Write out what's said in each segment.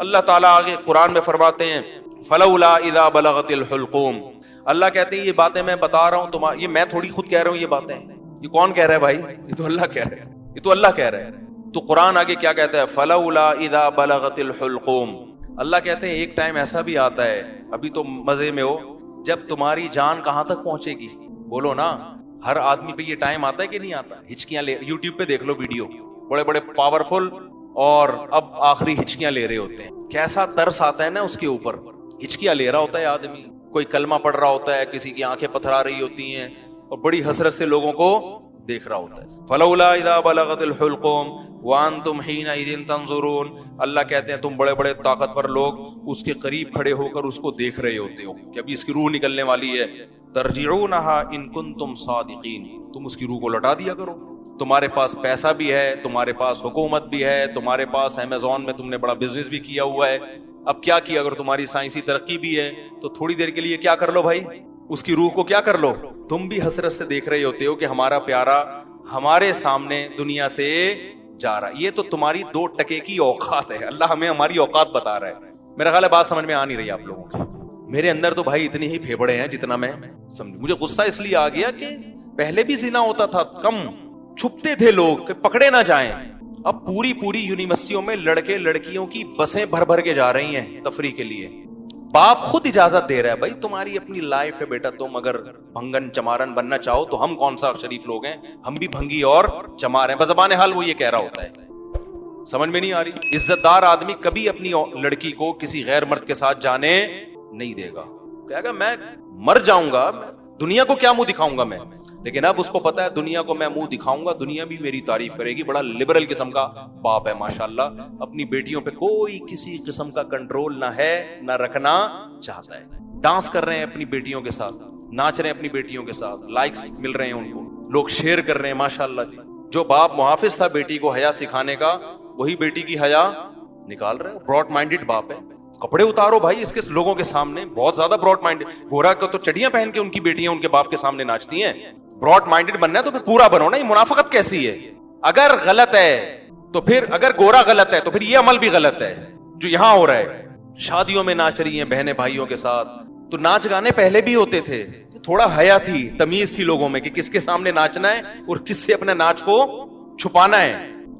اللہ تعالیٰ آگے قرآن میں فرماتے ہیں فلولا اذا بلغت الحلقوم. اللہ کہتے ہیں یہ باتیں میں بتا رہا ہوں یہ میں تھوڑی خود کہہ رہا ہوں یہ باتیں. یہ کون کہہ رہا ہے بھائی؟ یہ تو اللہ کہہ رہا ہے, یہ تو اللہ کہہ رہا ہے. تو قرآن آگے کیا کہتا ہے؟ فلولا اذا بلغت الحلقوم. اللہ کہتے ہیں ایک ٹائم ایسا بھی آتا ہے, ابھی تو مزے میں ہو, جب تمہاری جان کہاں تک پہنچے گی. بولو نا, ہر آدمی پہ یہ ٹائم آتا ہے کہ نہیں آتا؟ ہچکیاں لے, یوٹیوب پہ دیکھ لو ویڈیو, بڑے بڑے پاورفل اور اب آخری ہچکیاں لے رہے ہوتے ہیں. کیسا ترس آتا ہے نا اس کے اوپر. ہچکیاں لے رہا ہوتا ہے آدمی, کوئی کلمہ پڑھ رہا ہوتا ہے, کسی کی آنکھیں پتھرا رہی ہوتی ہیں اور بڑی حسرت سے لوگوں کو دیکھ رہا ہوتا ہے. فلولا اذا بلغت الحلقوم وانتم حینئذ تنظرون. اللہ کہتے ہیں تم بڑے بڑے طاقتور لوگ اس کے قریب کھڑے ہو کر اس کو دیکھ رہے ہوتے ہو کہ ابھی اس کی روح نکلنے والی ہے. ترجعونها ان کنتم صادقین. تم اس کی روح کو لوٹا دیا کرو. تمہارے پاس پیسہ بھی ہے, تمہارے پاس حکومت بھی ہے, تمہارے پاس امیزون میں تم نے بڑا بزنس بھی کیا ہوا ہے. اب کیا کیا, اگر تمہاری سائنسی ترقی بھی ہے تو تھوڑی دیر کے لیے کیا کر لو بھائی, اس کی روح کو کیا کر لو. تم بھی حسرت سے دیکھ رہے ہوتے ہو کہ ہمارا پیارا ہمارے سامنے دنیا سے جا رہا. یہ تو تمہاری 2 ٹکے کی اوقات ہے. اللہ ہمیں ہماری اوقات بتا رہا ہے. میرا خیال ہے بات سمجھ میں آ نہیں رہی آپ لوگوں کی. میرے اندر تو بھائی اتنی ہی پھیپڑے ہیں جتنا میں سمجھ. مجھے غصہ اس لیے آ گیا کہ پہلے بھی زنا ہوتا تھا, کم چھپتے تھے لوگ کہ پکڑے نہ جائیں. اب پوری یونیورسٹیوں میں لڑکے لڑکیوں کی بسیں بھر کے جا رہی ہیں تفریح کے لیے. باپ خود اجازت دے رہا ہے, بھائی تمہاری اپنی لائف ہے بیٹا, تم اگر بھنگن چمارن بننا چاہو تو ہم کون سا شریف لوگ ہیں, ہم بھی بھنگی اور چمار ہیں. بزبان حال وہ یہ کہہ رہا ہوتا ہے. سمجھ میں نہیں آ رہی. عزت دار آدمی کبھی اپنی لڑکی کو کسی غیر مرد کے ساتھ جانے نہیں دے گا. کہے گا میں مر جاؤں گا, دنیا کو کیا منہ دکھاؤں گا میں. لیکن اب اس کو پتا ہے دنیا کو میں منہ دکھاؤں گا, دنیا بھی میری تعریف کرے گی. بڑا لبرل قسم کا باپ ہے ماشاءاللہ. اپنی بیٹیوں پہ کوئی کسی قسم کا کنٹرول نہ ہے, نہ رکھنا چاہتا ہے. ڈانس کر رہے ہیں اپنی بیٹیوں کے ساتھ, ناچ رہے ہیں اپنی بیٹیوں کے ساتھ, لائکس مل رہے ہیں ان کو, لوگ شیئر کر رہے ہیں ماشاءاللہ جی. جو باپ محافظ تھا بیٹی کو حیا سکھانے کا, وہی بیٹی کی حیا نکال رہے. براڈ مائنڈڈ باپ ہے. کپڑے اتارو بھائی اس کے لوگوں کے سامنے, بہت زیادہ براڈ مائنڈ. گورا کو تو چڑیاں پہن کے ان کی بیٹیاں ان کے باپ کے سامنے ناچتی ہیں. براڈ مائنڈڈ بننا ہے تو پھر پورا بنو نا. یہ منافقت کیسی ہے؟ اگر غلط ہے تو پھر, اگر گورا غلط ہے تو پھر یہ عمل بھی غلط ہے جو یہاں ہو رہا ہے. شادیوں میں ناچ رہی ہیں بہنیں بھائیوں کے ساتھ, تو ناچ گانے پہلے بھی ہوتے تھے. تھوڑا حیا تھی, تمیز تھی لوگوں میں کہ کس کے سامنے ناچنا ہے اور کس سے اپنے ناچ کو چھپانا ہے.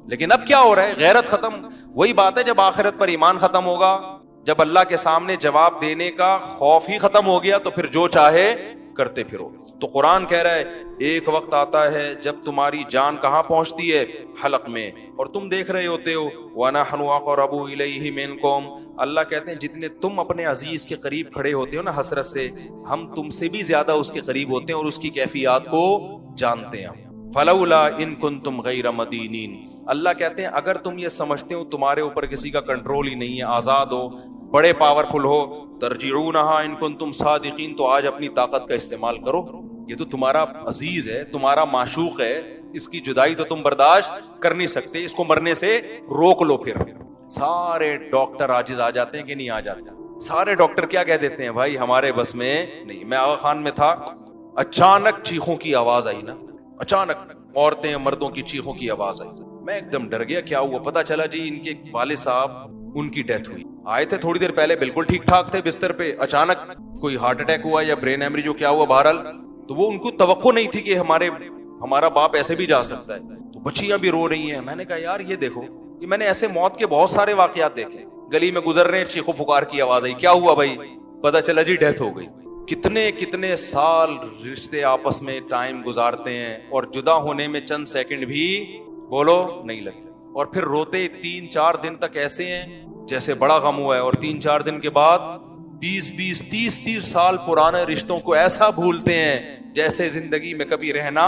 لیکن اب کیا ہو رہا ہے, غیرت ختم. وہی بات ہے جب آخرت پر ایمان ختم ہوگا, جب اللہ کے سامنے جواب دینے کا خوف ہی ختم ہو گیا, تو پھر جو چاہے کرتے پھرو. تو قرآن کہہ رہا ہے ایک وقت آتا ہے جب تمہاری جان کہاں پہنچتی ہے, حلق میں, اور تم دیکھ رہے ہوتے ہو. وَنَحْنُ أَقْرَبُ إِلَيْهِ مِنْكُمْ. اللہ کہتے ہیں جتنے تم اپنے عزیز کے قریب کھڑے ہوتے ہو نا حسرت سے, ہم تم سے بھی زیادہ اس کے قریب ہوتے ہیں اور اس کی کیفیات کو جانتے ہیں. فَلَوْلَا إِن كُنْتُمْ غَيْرَ مَدِينِينَ. اللہ کہتے ہیں اگر تم یہ سمجھتے ہو تمہارے اوپر کسی کا کنٹرول ہی نہیں ہے, آزاد ہو, بڑے پاورفل ہو, ترجعونها ان کنتم صادقین, تو آج اپنی طاقت کا استعمال کرو. یہ تو تمہارا عزیز ہے, تمہارا معشوق ہے, اس کی جدائی تو تم برداشت کر نہیں سکتے, اس کو مرنے سے روک لو. پھر سارے ڈاکٹر عاجز آ جاتے ہیں کہ نہیں آ جاتے؟ سارے ڈاکٹر کیا کہہ دیتے ہیں, بھائی ہمارے بس میں نہیں. میں آغا خان میں تھا, اچانک چیخوں کی آواز آئی نا, اچانک عورتیں مردوں کی چیخوں کی آواز آئی. میں ایک دم ڈر گیا, کیا ہوا؟ پتا چلا جی ان کے والد صاحب ان کی ڈیتھ ہوئی. آئے تھے تھوڑی دیر پہلے بالکل ٹھیک ٹھاک تھے بستر پہ, اچانک کوئی ہارٹ اٹیک ہوا یا برین ہیمریج جو کیا ہوا بہرحال. تو وہ ان کو توقع نہیں تھی کہ ہمارا باپ ایسے بھی جا سکتا ہے. تو بچیاں بھی رو رہی ہیں. میں نے کہا یار یہ دیکھو, یہ میں نے ایسے موت کے بہت سارے واقعات دیکھے. گلی میں گزر رہے ہیں, چیخو پکار کی آواز آئی, کیا ہوا بھائی؟ پتا چلا جی ڈیتھ ہو گئی. کتنے سال رشتے آپس میں ٹائم گزارتے ہیں اور جدا ہونے میں چند سیکنڈ بھی بولو نہیں لگتے, اور پھر روتے 3-4 دن تک ایسے ہیں جیسے بڑا غم ہوا ہے, اور 3-4 دن کے بعد 20-20 30-30 سال پرانے رشتوں کو ایسا بھولتے ہیں جیسے زندگی میں کبھی رہنا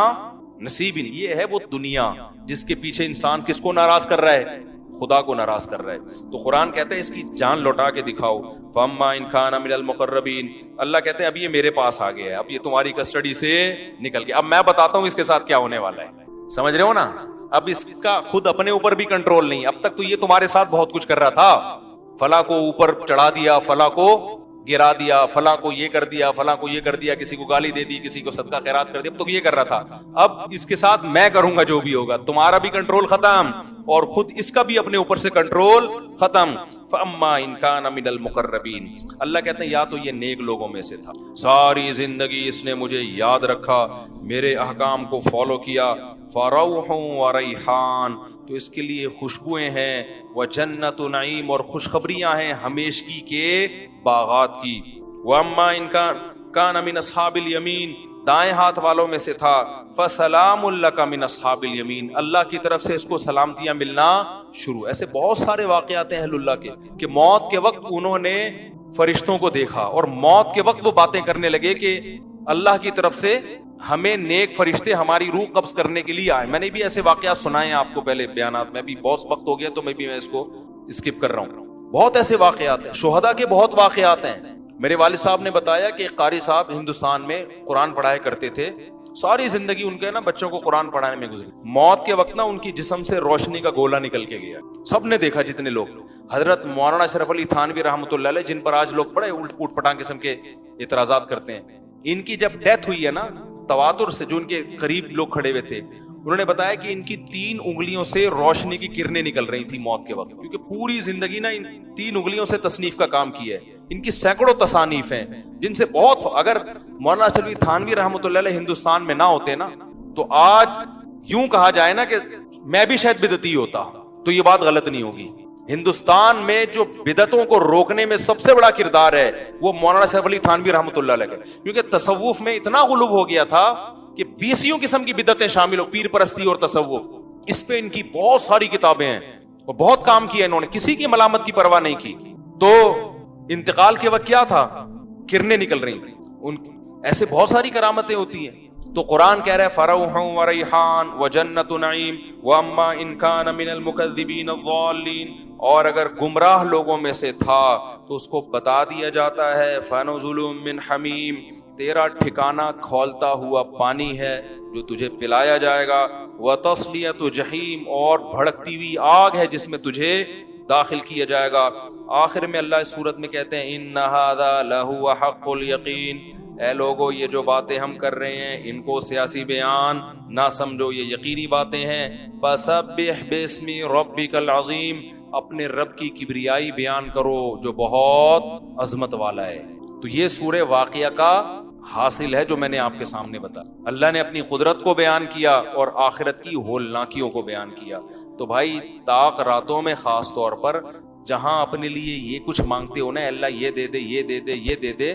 نصیب ہی نہیں. یہ ہے وہ دنیا جس کے پیچھے انسان کس کو ناراض کر رہا ہے؟ خدا کو ناراض کر رہا ہے. تو قرآن کہتا ہے اس کی جان لوٹا کے دکھاؤ. فَأَمَّا إِنْ كَانَ مِنَ الْمُقَرَّبِينَ. اللہ کہتے ہیں اب یہ میرے پاس آ گیا ہے, اب یہ تمہاری کسٹڈی سے نکل گیا. اب میں بتاتا ہوں اس کے ساتھ کیا ہونے والا ہے, سمجھ رہے ہو نا؟ اب اس کا خود اپنے اوپر بھی کنٹرول نہیں. اب تک تو یہ تمہارے ساتھ بہت کچھ کر رہا تھا, فلاں کو اوپر چڑھا دیا, فلاں کو گرا دیا، فلاں کو یہ کر دیا، فلاں کو یہ کر دیا، کسی کو گالی دے دی، کسی کو صدقہ خیرات کر دیا، اب تو یہ کر رہا تھا، اب اس کے ساتھ میں کروں گا جو بھی ہوگا، تمہارا بھی کنٹرول ختم اور خود اس کا بھی اپنے اوپر سے کنٹرول ختم. فَأَمَّا إِن كَانَ مِنَ الْمُقَرَّبِينَ، اللہ کہتے ہیں یا تو یہ نیک لوگوں میں سے تھا، ساری زندگی اس نے مجھے یاد رکھا، میرے احکام کو فالو کیا، فَرَوْحٌ وَرَيْحَانٌ، تو اس کے لیے خوشبوئیں ہیں، وَجَنَّتُ نَعِيمٌ، اور خوشخبریاں ہیں ہمیشگی کے باغات کی. وَأَمَّا إِن كَانَ مِنْ أَصْحَابِ الْيَمِينِ، دائیں ہاتھ والوں میں سے تھا، فَسَلَامٌ لَكَ مِنْ أَصْحَابِ الْيَمِينِ، اللہ کی طرف سے اس کو سلامتیاں ملنا شروع. ایسے بہت سارے واقعات ہیں اہل اللہ کے کہ موت کے وقت انہوں نے فرشتوں کو دیکھا اور موت کے وقت وہ باتیں کرنے لگے کہ اللہ کی طرف سے ہمیں نیک فرشتے ہماری روح قبض کرنے کے لیے آئے. میں نے بھی ایسے واقعات سنائے ہیں آپ کو پہلے بیانات میں، بھی بہت وقت ہو گیا تو میں اس کو اسکپ کر رہا ہوں. بہت ایسے واقعات ہیں، شہداء کے بہت واقعات ہیں. میرے والد صاحب نے بتایا کہ ایک قاری صاحب ہندوستان میں قرآن پڑھایا کرتے تھے، ساری زندگی ان کے نا بچوں کو قرآن پڑھانے میں گزری، موت کے وقت نا ان کی جسم سے روشنی کا گولا نکل کے گیا. سب نے دیکھا جتنے لوگ. حضرت مولانا اشرف علی تھانوی رحمۃ اللہ علیہ، جن پر آج لوگ بڑے اوٹ پٹانگ قسم کے اعتراضات کرتے ہیں، ان کی جب ڈیتھ ہوئی ہے نا تواتر سے، جو ان کے قریب لوگ کھڑے ہوئے تھے، انہوں نے بتایا کہ ان کی 3 انگلیوں سے روشنی کی کرنیں نکل رہی تھی موت کے وقت، کیونکہ پوری زندگی نا ان 3 انگلیوں سے تصنیف کا کام کیا ہے. ان کی سینکڑوں تصانیف ہیں جن سے بہت، اگر مولانا اشرف علی تھانوی رحمۃ اللہ علیہ ہندوستان میں نہ ہوتے نا تو آج یوں کہا جائے نا کہ میں بھی شاید بدعتی ہوتا، تو یہ بات غلط نہیں ہوگی. ہندوستان میں جو بدعتوں کو روکنے میں سب سے بڑا کردار ہے وہ مولانا اشرف علی تھانوی رحمۃ اللہ علیہ کا، کیونکہ تصوف میں اتنا غلو ہو گیا تھا کہ 20 قسم کی بدعتیں شامل ہو، پیر پرستی اور تصوف. اس پہ ان کی بہت ساری کتابیں ہیں اور بہت کام کیا انہوں نے، کسی کی ملامت کی پرواہ نہیں کی. تو انتقال کے وقت کیا تھا؟ کرنیں نکل رہی تھیں. ایسے بہت ساری کرامتیں ہوتی ہیں. تو قرآن کہہ رہا ہے فَرَوْحٌ وَرَيْحَانٌ وَجَنَّتُ نَعِيمٍ وَأَمَّا إِن كَانَ مِنَ الْمُكَذِّبِينَ الضَّالِّينَ، اور اگر گمراہ لوگوں میں سے تھا تو اس کو بتا دیا جاتا ہے فَنُزُلٌ مِّنْ حَمِيمٍ، تیرا ٹھکانہ کھولتا ہوا پانی ہے جو تجھے پلایا جائے گا، وَتَصْلِيَةُ جَحِيمٍ، اور بھڑکتی ہوئی آگ ہے جس میں تجھے داخل کیا جائے گا. آخر میں اللہ اس سورت میں کہتے ہیں إِنَّ هَذَا لَهُوَ حَقُّ الْيَقِينِ، اے لوگو یہ جو باتیں ہم کر رہے ہیں ان کو سیاسی بیان نہ سمجھو، یہ یقینی باتیں ہیں. فَسَبِّحْ بِاسْمِ رَبِّكَ الْعَظِيمِ، اپنے رب کی کبریائی بیان کرو جو بہت عظمت والا ہے. تو یہ سورہ واقعہ کا حاصل ہے جو میں نے آپ کے سامنے بتایا. اللہ نے اپنی قدرت کو بیان کیا اور آخرت کی ہولناکیوں کو بیان کیا. تو بھائی طاق راتوں میں خاص طور پر جہاں اپنے لیے یہ کچھ مانگتے ہو نا، اللہ یہ دے دے، یہ دے دے، یہ دے دے،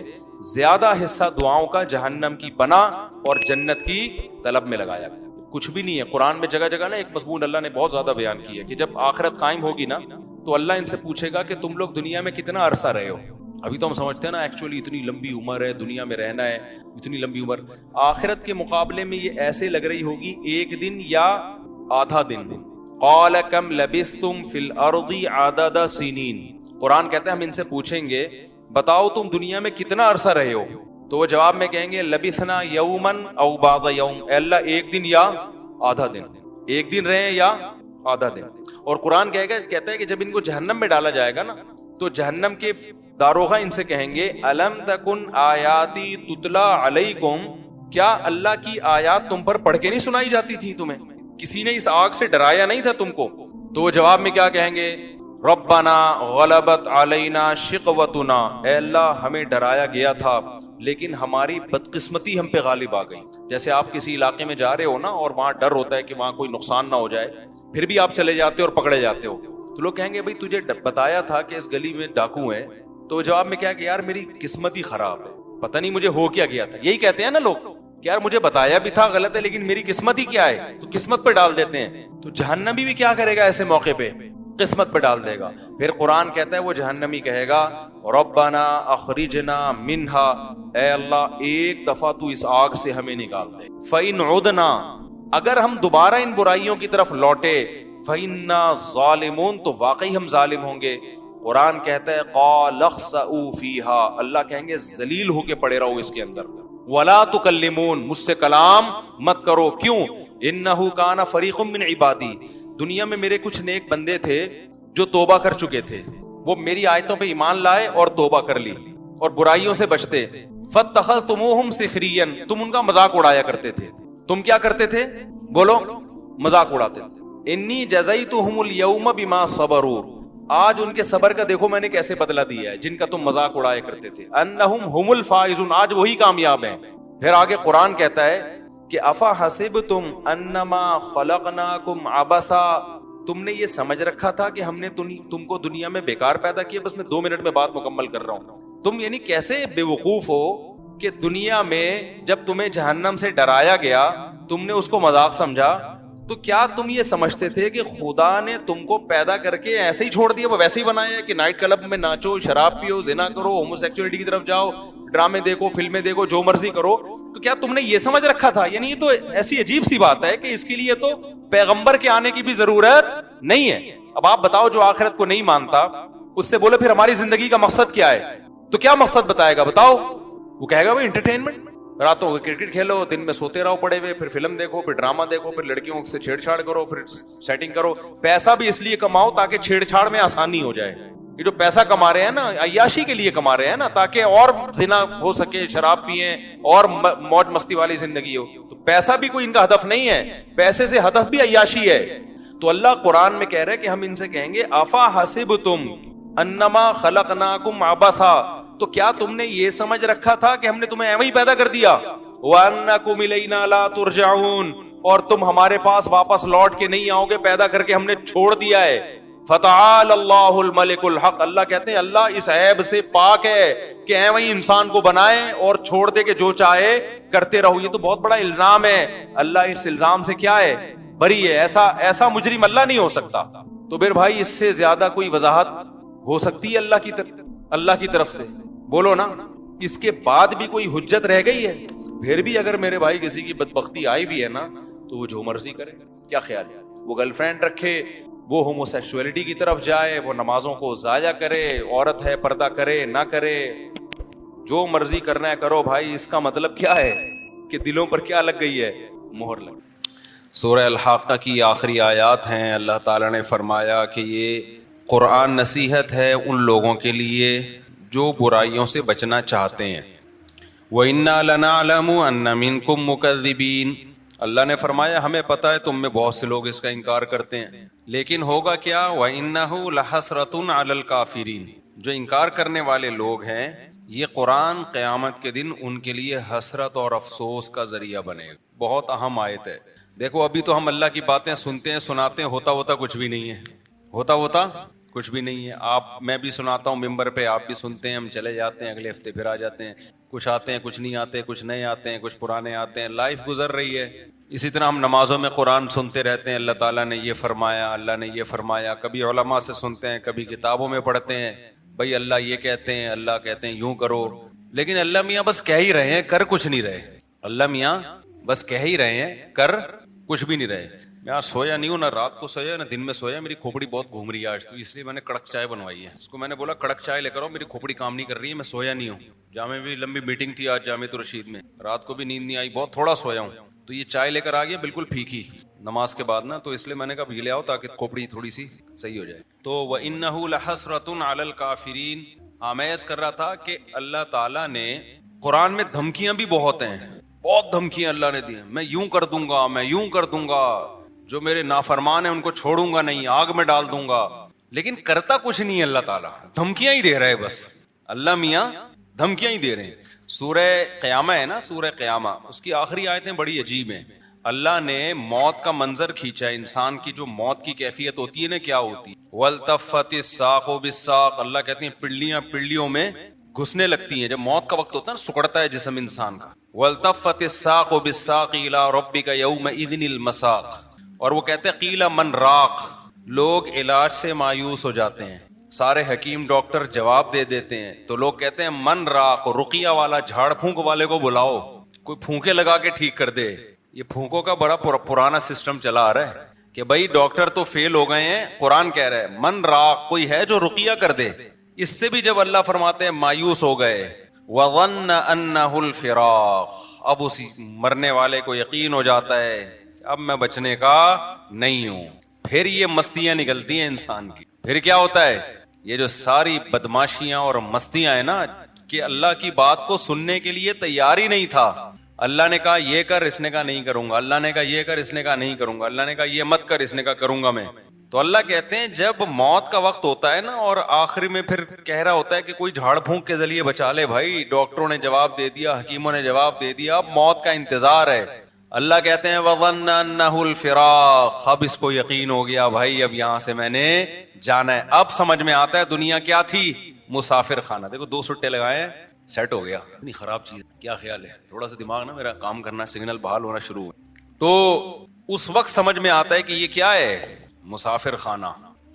زیادہ حصہ دعاؤں کا جہنم کی پناہ اور جنت کی طلب میں لگایا. کچھ بھی نہیں ہے. قرآن میں جگہ جگہ نا ایک مضمون اللہ نے بہت زیادہ بیان کیا کہ جب آخرت قائم ہوگی نا تو اللہ ان سے پوچھے گا کہ تم لوگ دنیا میں کتنا عرصہ رہے ہو. ابھی تو ہم سمجھتے ہیں نا ایکچولی اتنی لمبی عمر ہے دنیا میں رہنا ہے، اتنی لمبی عمر. آخرت کے مقابلے میں یہ ایسے لگ رہی ہوگی 1 دن یا آدھا دن. قال کم لبثتم فی الارض عدد سنین، قرآن کہتا ہے ہم ان سے پوچھیں گے بتاؤ تم دنیا میں کتنا عرصہ رہے ہو، تو وہ جواب میں کہیں گے لبثنا یوما او بعض یوم، اے اللہ 1 دن یا آدھا دن، 1 دن رہے یا آدھا دن. اور قرآن کہتا ہے کہ جب ان کو جہنم میں ڈالا جائے گا نا تو جہنم کے داروغہ ان سے کہیں گے الم تکن آیاتی تتلا علیکم، کیا اللہ کی آیات تم پر پڑھ کے نہیں سنائی جاتی تھی تمہیں؟ کسی نے اس آگ سے ڈرایا نہیں تھا تم کو؟ تو وہ جواب میں کیا کہیں گے ربنا غلبت علینا شقوتنا، اے اللہ ہمیں ڈرایا گیا تھا لیکن ہماری بدقسمتی ہم پہ غالب آ گئی. جیسے آپ کسی علاقے میں جا رہے ہو نا اور وہاں ڈر ہوتا ہے کہ وہاں کوئی نقصان نہ ہو جائے، پھر بھی آپ چلے جاتے ہو اور پکڑے جاتے ہو، تو لوگ کہیں گے بھائی تجھے بتایا تھا کہ اس گلی میں ڈاکو ہیں، تو جواب میں کیا کہ یار میری قسمت ہی خراب ہے، پتہ نہیں مجھے ہو کیا گیا تھا. یہی کہتے ہیں نا لوگ کہ یار مجھے بتایا بھی تھا غلط ہے لیکن میری قسمت ہی کیا ہے، تو قسمت پہ ڈال دیتے ہیں. تو جہنمی بھی کیا کرے گا ایسے موقع پہ؟ قسمت پہ ڈال دے گا. پھر قرآن کہتا ہے وہ جہنمی کہے گا ربنا اخرجنا منہا، اے اللہ ایک دفعہ تو اس آگ سے ہمیں نکال دے. فإن عدنا، اگر ہم دوبارہ ان برائیوں کی طرف لوٹے، فإنا ظالمون، تو واقعی ہم ظالم ہوں گے. قرآن کہتا ہے قال اخسئوا فیہا، اللہ کہیں گے ذلیل ہو کے پڑے رہو اس کے اندر. ولا تکلمون، مجھ سے کلام مت کرو. کیوں؟ انہ کان فریق من عبادی، دنیا میں میرے کچھ نیک بندے تھے جو توبہ کر چکے تھے، وہ میری آیتوں پہ ایمان لائے اور توبہ کر لی. اور برائیوں سے بچتے. فاتخذتموہم سخریا, تم ان کا مذاق اڑایا کرتے تھے. تم کیا کرتے تھے؟ بولو, مذاق اڑاتے تھے. انی جزیتہم اليوم بما صبروا, آج ان کے صبر کا دیکھو میں نے کیسے بدلہ دیا ہے, جن کا تم مذاق اڑایا کرتے تھے. انہم ہم الفائزون, آج وہی کامیاب ہیں. پھر آگے قرآن کہتا ہے کہ افا حسبتم انما خلقناکم عبثا, تم نے یہ سمجھ رکھا تھا کہ ہم نے تم کو دنیا میں بیکار پیدا کیا. بس میں 2 منٹ میں بات مکمل کر رہا ہوں. تم یعنی کیسے بے وقوف ہو کہ دنیا میں جب تمہیں جہنم سے ڈرایا گیا تم نے اس کو مذاق سمجھا. تو کیا تم یہ سمجھتے تھے کہ خدا نے تم کو پیدا کر کے ایسے ہی چھوڑ دیا, وہ ویسے ہی بنایا ہے کہ نائٹ کلب میں ناچو, شراب پیو, زنا کرو, ہومو سیکچولیٹی کی طرف جاؤ, ڈرامے دیکھو, فلمیں دیکھو, جو مرضی کرو. تو کیا تم نے یہ سمجھ رکھا تھا؟ یعنی یہ تو ایسی عجیب سی بات ہے کہ اس کے لیے تو پیغمبر کے آنے کی بھی ضرورت نہیں ہے. اب آپ بتاؤ, جو آخرت کو نہیں مانتا اس سے بولے پھر ہماری زندگی کا مقصد کیا ہے, تو کیا مقصد بتائے گا؟ بتاؤ. وہ کہے گا بھائی انٹرٹینمنٹ, راتوں کو کرکٹ کھیلو, دن میں سوتے رہو پڑے ہوئے, پھر فلم دیکھو, پھر ڈرامہ دیکھو, پھر لڑکیوں سے چھیڑ چھاڑ کرو, پھر سیٹنگ کرو. پیسہ بھی اس لیے کماؤ تاکہ چھیڑ چھاڑ میں آسانی ہو جائے. یہ جو پیسہ کما رہے ہیں نا, عیاشی کے لیے کما رہے ہیں نا, تاکہ اور زنا ہو سکے, شراب پئیں اور موج مستی والی زندگی ہو. تو پیسہ بھی کوئی ان کا ہدف نہیں ہے, پیسے سے ہدف بھی عیاشی ہے. تو اللہ قرآن میں کہہ رہے کہ ہم ان سے کہیں گے افا حسبتم انما خلقناکم عبثا, تو کیا تم نے یہ سمجھ رکھا تھا کہ ہم نے تمہیں ایویں ہی پیدا کر دیا؟ وَأَنَّكُمْ إِلَيْنَا لَا تُرْجَعُونَ, اور تم ہمارے پاس واپس لوٹ کے نہیں آؤ گے, پیدا کر کے ہم نے چھوڑ دیا ہے. فَتَعَالَ اللَّهُ الْمَلِكُ الْحَقِّ, اللہ کہتے ہیں اللہ اس عیب سے پاک ہے کہ ایویں ہی انسان کو بنائے اور چھوڑ دے کہ جو چاہے کرتے رہو. یہ تو بہت بڑا الزام ہے. اللہ اس الزام سے کیا ہے؟ بری ہے. ایسا مجرم اللہ نہیں ہو سکتا. تو پھر بھائی اس سے زیادہ کوئی وضاحت ہو سکتی ہے اللہ کی طرف سے؟ بولو نا. اس کے بعد بھی کوئی حجت رہ گئی ہے؟ پھر بھی اگر میرے بھائی کسی کی بدبختی آئی بھی ہے نا, تو وہ جو مرضی کرے. کیا خیال ہے؟ وہ گرل فرینڈ رکھے, وہ ہومو سیکسولیٹی کی طرف جائے, وہ نمازوں کو ضائع کرے, عورت ہے پردہ کرے نہ کرے, جو مرضی کرنا ہے کرو بھائی. اس کا مطلب کیا ہے کہ دلوں پر کیا لگ گئی ہے؟ مہر لگ. سورہ الحاقہ کی آخری آیات ہیں. اللہ تعالیٰ نے فرمایا کہ یہ قرآن نصیحت ہے ان لوگوں کے لیے جو برائیوں سے بچنا چاہتے ہیں. وَإِنَّا لَنَعْلَمُ أَنَّ مِنْكُمْ مُكَذِّبِينَ, اللہ نے فرمایا ہمیں پتہ ہے تم میں بہت سے لوگ اس کا انکار کرتے ہیں, لیکن ہوگا کیا؟ وَإِنَّهُ لَحَسْرَةٌ عَلَى الْكَافِرِينَ, جو انکار کرنے والے لوگ ہیں یہ قرآن قیامت کے دن ان کے لیے حسرت اور افسوس کا ذریعہ بنے گا. بہت اہم آیت ہے. دیکھو ابھی تو ہم اللہ کی باتیں سنتے ہیں سناتے ہیں, ہوتا کچھ بھی نہیں ہے, ہوتا کچھ بھی نہیں ہے. میں بھی سناتا ہوں ممبر پہ, آپ بھی سنتے ہیں, ہم چلے جاتے ہیں, اگلے ہفتے پھر آ جاتے ہیں. کچھ آتے ہیں, کچھ نہیں آتے, کچھ نئے آتے ہیں, کچھ پرانے آتے ہیں. لائف گزر رہی ہے. اسی طرح ہم نمازوں میں قرآن سنتے رہتے ہیں, اللہ تعالیٰ نے یہ فرمایا, اللہ نے یہ فرمایا. کبھی علماء سے سنتے ہیں, کبھی کتابوں میں پڑھتے ہیں, بھائی اللہ یہ کہتے ہیں, اللہ کہتے ہیں یوں کرو. لیکن اللہ میاں بس کہہ ہی رہے ہیں, کر کچھ نہیں رہے. اللہ میاں بس کہہ ہی رہے ہیں, کر کچھ بھی نہیں رہے. میں آج سویا نہیں ہوں, نہ رات کو سویا نہ دن میں سویا. میری کھوپڑی بہت گھوم رہی ہے آج, تو اس لیے میں نے کڑک چائے بنوائی ہے. اس کو میں نے بولا کڑک چائے لے کر آؤ, میری کھوپڑی کام نہیں کر رہی ہے, میں سویا نہیں ہوں. جامع بھی لمبی میٹنگ تھی آج, جامع الرشید میں, رات کو بھی نیند نہیں آئی, بہت تھوڑا سویا ہوں. تو یہ چائے لے کر آ گیا بالکل پھیکی نماز کے بعد نا, تو اس لیے میں نے کہا یہ لے آؤ تاکہ کھوپڑی تھوڑی سی صحیح ہو جائے. تو وَإِنَّهُ لَحَسْرَةٌ عَلَى الْكَافِرِينَ, میں عرض کر رہا تھا کہ اللہ تعالیٰ نے قرآن میں دھمکیاں بھی بہت ہیں, بہت دھمکیاں اللہ نے دی ہیں. میں یوں کر دوں گا, میں یوں کر دوں گا, جو میرے نافرمان ہیں ان کو چھوڑوں گا نہیں, آگ میں ڈال دوں گا. لیکن کرتا کچھ نہیں ہے اللہ تعالیٰ, دھمکیاں ہی دے رہا ہے بس. اللہ میاں دھمکیاں ہی دے رہے ہیں. سورہ قیامہ ہے نا, سورہ قیامہ, اس کی آخری آیتیں بڑی عجیب ہیں. اللہ نے موت کا منظر کھینچا ہے. انسان کی جو موت کی کیفیت ہوتی ہے نا, کیا ہوتی ہے؟ وَالْتَفَّتِ السَّاقُ بِالسَّاقِ, اللہ کہتے ہیں پنڈلیاں پنڈلیوں میں گھسنے لگتی ہیں. جب موت کا وقت ہوتا ہے نا, سکڑتا ہے جسم انسان کا. وَالْتَفَّتِ السَّاقُ بِالسَّاقِ إِلَىٰ رَبِّكَ يَوْمَئِذٍ الْمَسَاقُ, اور وہ کہتے ہیں قیل من راق, لوگ علاج سے مایوس ہو جاتے ہیں. سارے حکیم ڈاکٹر جواب دے دیتے ہیں, تو لوگ کہتے ہیں من راق, رقیہ والا, جھاڑ پھونک والے کو بلاؤ, کوئی پھونکے لگا کے ٹھیک کر دے. یہ پھونکوں کا بڑا پرانا سسٹم چلا آ رہا ہے کہ بھائی ڈاکٹر تو فیل ہو گئے ہیں, قرآن کہہ رہا ہے من راق, کوئی ہے جو رقیہ کر دے. اس سے بھی جب اللہ فرماتے ہیں مایوس ہو گئے. وَظَنَّ أَنَّهُ الْفِرَاقُ, اب اسی مرنے والے کو یقین ہو جاتا ہے اب میں بچنے کا نہیں ہوں. پھر یہ مستیاں نکلتی ہیں انسان کی. پھر کیا ہوتا ہے؟ یہ جو ساری بدماشیاں اور مستیاں ہیں نا, کہ اللہ کی بات کو سننے کے لیے تیار ہی نہیں تھا. اللہ نے کہا یہ کر, اس نے کہا نہیں کروں گا. اللہ نے کہا یہ کر, اس نے کہا نہیں کروں گا. اللہ نے کہا یہ مت کر, اس نے کہا کروں گا میں. تو اللہ کہتے ہیں جب موت کا وقت ہوتا ہے نا, اور آخری میں پھر کہہ رہا ہوتا ہے کہ کوئی جھاڑ پھونک کے ذریعے بچا لے, بھائی ڈاکٹروں نے جواب دے دیا, حکیموں نے جواب دے دیا, اب موت کا انتظار ہے. اللہ کہتے ہیں وَظَنَّ أَنَّهُ الْفِرَاقُ, اب اس کو یقین ہو گیا بھائی اب یہاں سے میں نے جانا ہے. اب سمجھ میں آتا ہے دنیا کیا تھی, مسافر خانہ. دیکھو 2 سٹے لگائے ہیں, سیٹ ہو گیا. اتنی خراب چیز, کیا خیال ہے؟ تھوڑا سا دماغ نا میرا کام کرنا, سگنل بحال ہونا شروع ہو. تو اس وقت سمجھ میں آتا ہے کہ یہ کیا ہے, مسافر خانہ.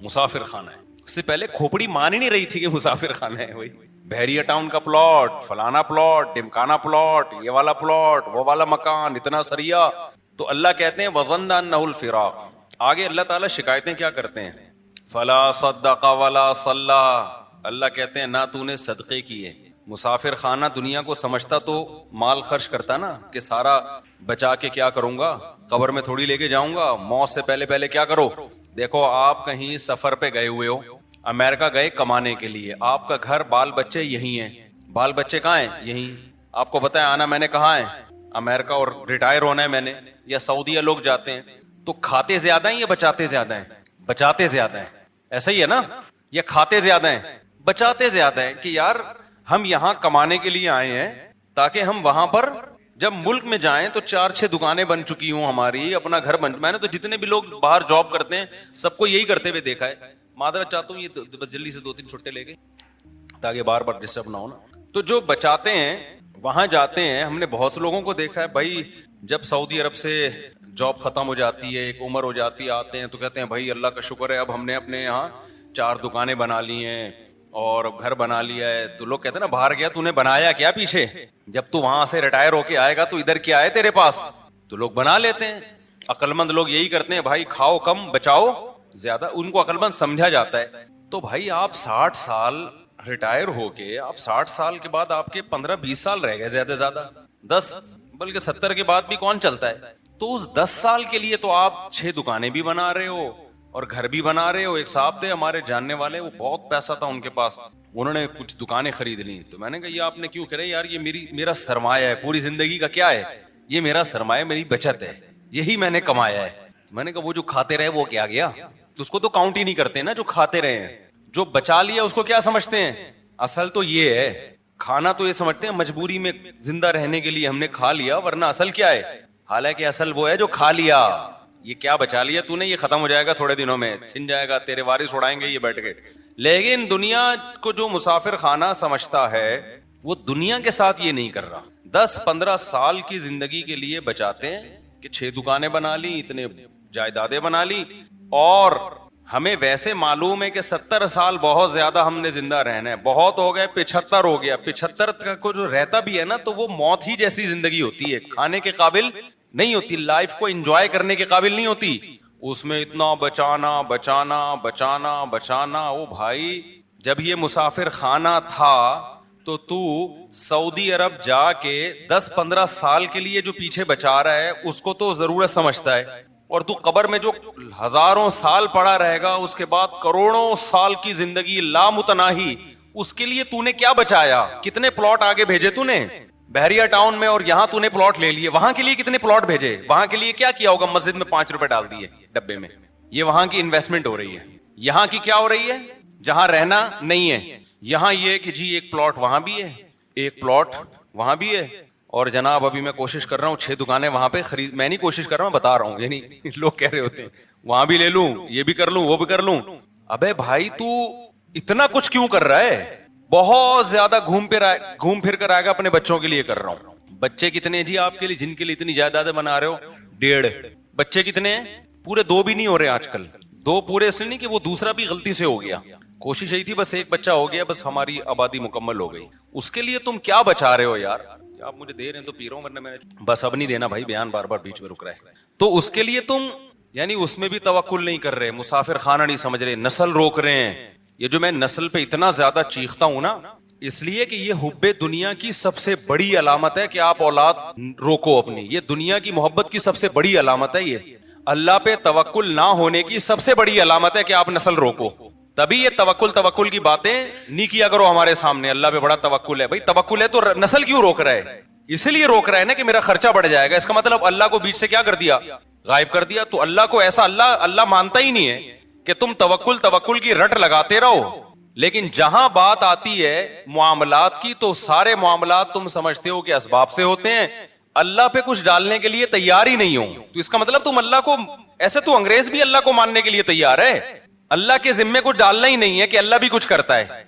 مسافر خانہ ہے. اس سے پہلے کھوپڑی مان ہی نہیں رہی تھی کہ مسافر خانہ ہے. وہی بحریہ ٹاؤن کا پلاٹ, فلانا پلاٹ, ڈمکانا پلاٹ, یہ والا پلاٹ, وہ والا مکان, اتنا سریا. تو اللہ کہتے ہیں وَظَنَّ أَنَّهُ الْفِرَاقُ. آگے اللہ تعالیٰ شکایتیں کیا کرتے ہیں, فَلَا صَدَّقَ وَلَا صَلَّى. اللہ کہتے ہیں نہ تو نے صدقے کیے. مسافر خانہ دنیا کو سمجھتا تو مال خرچ کرتا نا, کہ سارا بچا کے کیا کروں گا, قبر میں تھوڑی لے کے جاؤں گا, موت سے پہلے پہلے کیا کرو. دیکھو آپ کہیں سفر پہ گئے ہوئے ہو, امریکہ گئے کمانے کے لیے, آپ کا گھر بال بچے یہی ہیں. بال بچے کہاں ہیں؟ یہی. آپ کو پتا ہے آنا میں نے کہاں ہے, امریکہ, اور ریٹائر ہونا ہے میں نے. یا سعودیہ لوگ جاتے ہیں تو کھاتے زیادہ ہیں یا بچاتے زیادہ ہیں؟ بچاتے زیادہ ہیں. ایسا ہی ہے نا, یا کھاتے زیادہ ہیں, بچاتے زیادہ ہیں. کہ یار ہم یہاں کمانے کے لیے آئے ہیں تاکہ ہم وہاں پر جب ملک میں جائیں تو 4-6 دکانیں بن چکی ہوں ہماری, اپنا گھر بن. میں نے تو جتنے بھی لوگ باہر جاب کرتے ہیں سب کو یہی کرتے ہوئے دیکھا ہے. معذرت چاہتا ہوں, یہ بس جلدی سے 2-3 چھٹے لے گئے تاکہ بار بار ڈسٹرب نہ ہونا. تو جو بچاتے ہیں وہاں جاتے ہیں. ہم نے بہت سے لوگوں کو دیکھا ہے بھائی, جب سعودی عرب سے جاب ختم ہو جاتی ہے, ایک عمر ہو جاتی ہے, آتے ہیں تو کہتے ہیں بھائی اللہ کا شکر ہے اب ہم نے اپنے یہاں 4 دکانیں بنا لی ہیں اور گھر بنا لیا ہے. تو لوگ کہتے ہیں نا باہر گیا تو نے بنایا کیا پیچھے, جب تو وہاں سے ریٹائر ہو کے آئے گا تو ادھر کیا ہے تیرے پاس. تو لوگ بنا لیتے ہیں. عقل مند لوگ یہی کرتے ہیں بھائی, کھاؤ کم بچاؤ زیادہ, ان کو عقل مند سمجھا جاتا ہے. تو بھائی آپ 60 سال ریٹائر ہو کے, آپ 60 سال کے بعد آپ کے 15-20 سال رہ گئے زیادہ زیادہ, 10 بلکہ 70 کے بعد بھی کون چلتا ہے. تو اس 10 سال کے لیے تو آپ 6 دکانیں بھی بنا رہے ہو اور گھر بھی بنا رہے ہو. ایک صاحب تھے ہمارے جاننے والے, وہ بہت پیسہ تھا ان کے پاس, انہوں نے کچھ دکانیں خرید لی. تو میں نے کہا یہ آپ نے کیوں کرے یار, یہ میرا سرمایہ ہے پوری زندگی کا. کیا ہے یہ؟ میرا سرمایہ, میری بچت ہے, یہی میں نے کمایا ہے. میں نے کہا وہ جو کھاتے رہے وہ کیا گیا, اس کو تو کاؤنٹ ہی نہیں کرتے نا جو کھاتے رہے ہیں. جو بچا لیا اس کو کیا سمجھتے ہیں؟ اصل تو یہ ہے, کھانا تو یہ سمجھتے ہیں مجبوری میں زندہ رہنے کے لیے ہم نے کھا لیا, ورنہ اصل کیا ہے؟ حالانکہ اصل وہ ہے جو کھا لیا. یہ کیا بچا لیا تو نے, یہ ختم ہو جائے گا تھوڑے دنوں میں, چھن جائے گا, تیرے وارث اڑائیں گے یہ بیٹھ کے. لیکن دنیا کو جو مسافر خانہ سمجھتا ہے وہ دنیا کے ساتھ یہ نہیں کر رہا. 10-15 سال کی زندگی کے لیے بچاتے ہیں کہ 6 دکانیں بنا لی, اتنے جائیدادیں بنا لی, اور ہمیں ویسے معلوم ہے کہ 70 سال بہت زیادہ ہم نے زندہ رہنا ہے. بہت ہو گئے 75 ہو گیا. 75 کو جو رہتا بھی ہے نا تو وہ موت ہی جیسی زندگی ہوتی ہے, کھانے کے قابل نہیں ہوتی, لائف کو انجوائے کرنے کے قابل نہیں ہوتی. اس میں اتنا بچانا بچانا بچانا بچانا. او بھائی جب یہ مسافر خانہ تھا تو سعودی عرب جا کے 10-15 سال کے لیے جو پیچھے بچا رہا ہے اس کو تو ضرورت سمجھتا ہے, اور تو قبر میں جو ہزاروں سال پڑا رہے گا, اس کے بعد کروڑوں سال کی زندگی لامتناہی, اس کے لیے تو نے کیا بچایا؟ کتنے پلاٹ آگے بھیجے تو نے بحریہ ٹاؤن میں, اور یہاں تو نے پلاٹ لے لیے. وہاں کے لیے کتنے پلاٹ بھیجے؟ وہاں کے لیے کیا کیا ہوگا؟ مسجد میں 5 روپے ڈال دیے ڈبے میں. یہ وہاں کی انویسٹمنٹ ہو رہی ہے. یہاں کی کیا ہو رہی ہے؟ جہاں رہنا نہیں ہے, یہاں یہ کہ جی ایک پلاٹ وہاں بھی ہے, ایک پلاٹ وہاں بھی ہے, اور جناب ابھی میں کوشش کر رہا ہوں 6 دکانیں وہاں پہ خرید. میں نہیں کوشش کر رہا ہوں, بتا رہا ہوں, یعنی لوگ کہہ رہے ہوتے ہیں وہاں بھی لے لوں, یہ بھی کر لوں, وہ بھی کر لوں. ابے بھائی تو اتنا کچھ کیوں کر رہا ہے؟ بہت زیادہ گھوم پھر کر آئے گا. اپنے بچوں کے لیے کر رہا ہوں. بچے کتنے جی آپ کے لیے جن کے لیے اتنی جائیدادیں بنا رہے ہو؟ 1.5 بچے. کتنے ہیں؟ پورے 2 بھی نہیں ہو رہے آج کل. 2 پورے اس لیے نہیں کہ وہ دوسرا بھی غلطی سے ہو گیا, کوشش یہی تھی بس 1 بچہ ہو گیا, بس ہماری آبادی مکمل ہو گئی. اس کے لیے تم کیا بچا رہے ہو یار؟ آپ مجھے دے رہے ہیں تو پی رہا ہوں, ورنہ میں بس اب نہیں دینا بھائی, بیان بار بار بیچ میں رک رہا ہے. تو اس کے لیے تم یعنی اس میں بھی توکل نہیں کر رہے, مسافر خانہ نہیں سمجھ رہے, نسل روک رہے ہیں. یہ جو میں نسل پہ اتنا زیادہ چیختا ہوں نا, اس لیے کہ یہ حب دنیا کی سب سے بڑی علامت ہے کہ آپ اولاد روکو اپنی. یہ دنیا کی محبت کی سب سے بڑی علامت ہے. یہ اللہ پہ توکل نہ ہونے کی سب سے بڑی علامت ہے کہ آپ نسل روکو. تبھی یہ توکل کی باتیں نہیں کیا کرو ہمارے سامنے. اللہ پہ بڑا توکل ہے. بھائی توکل ہے تو نسل کیوں روک رہا ہے؟ اسی لیے روک رہا ہے نا کہ میرا خرچہ بڑھ جائے گا. اس کا مطلب اللہ کو بیچ سے کیا کر دیا؟ غائب کر دیا. تو اللہ کو ایسا اللہ مانتا ہی نہیں ہے کہ تم توکل کی رٹ لگاتے رہو. لیکن جہاں بات آتی ہے معاملات کی تو سارے معاملات تم سمجھتے ہو کہ اسباب سے ہوتے ہیں, اللہ پہ کچھ ڈالنے کے لیے تیار ہی نہیں ہو. تو اس کا مطلب تم اللہ کو ایسے تو انگریز بھی اللہ کو ماننے کے لیے تیار ہے, اللہ کے ذمے کچھ ڈالنا ہی نہیں ہے کہ اللہ بھی کچھ کرتا ہے.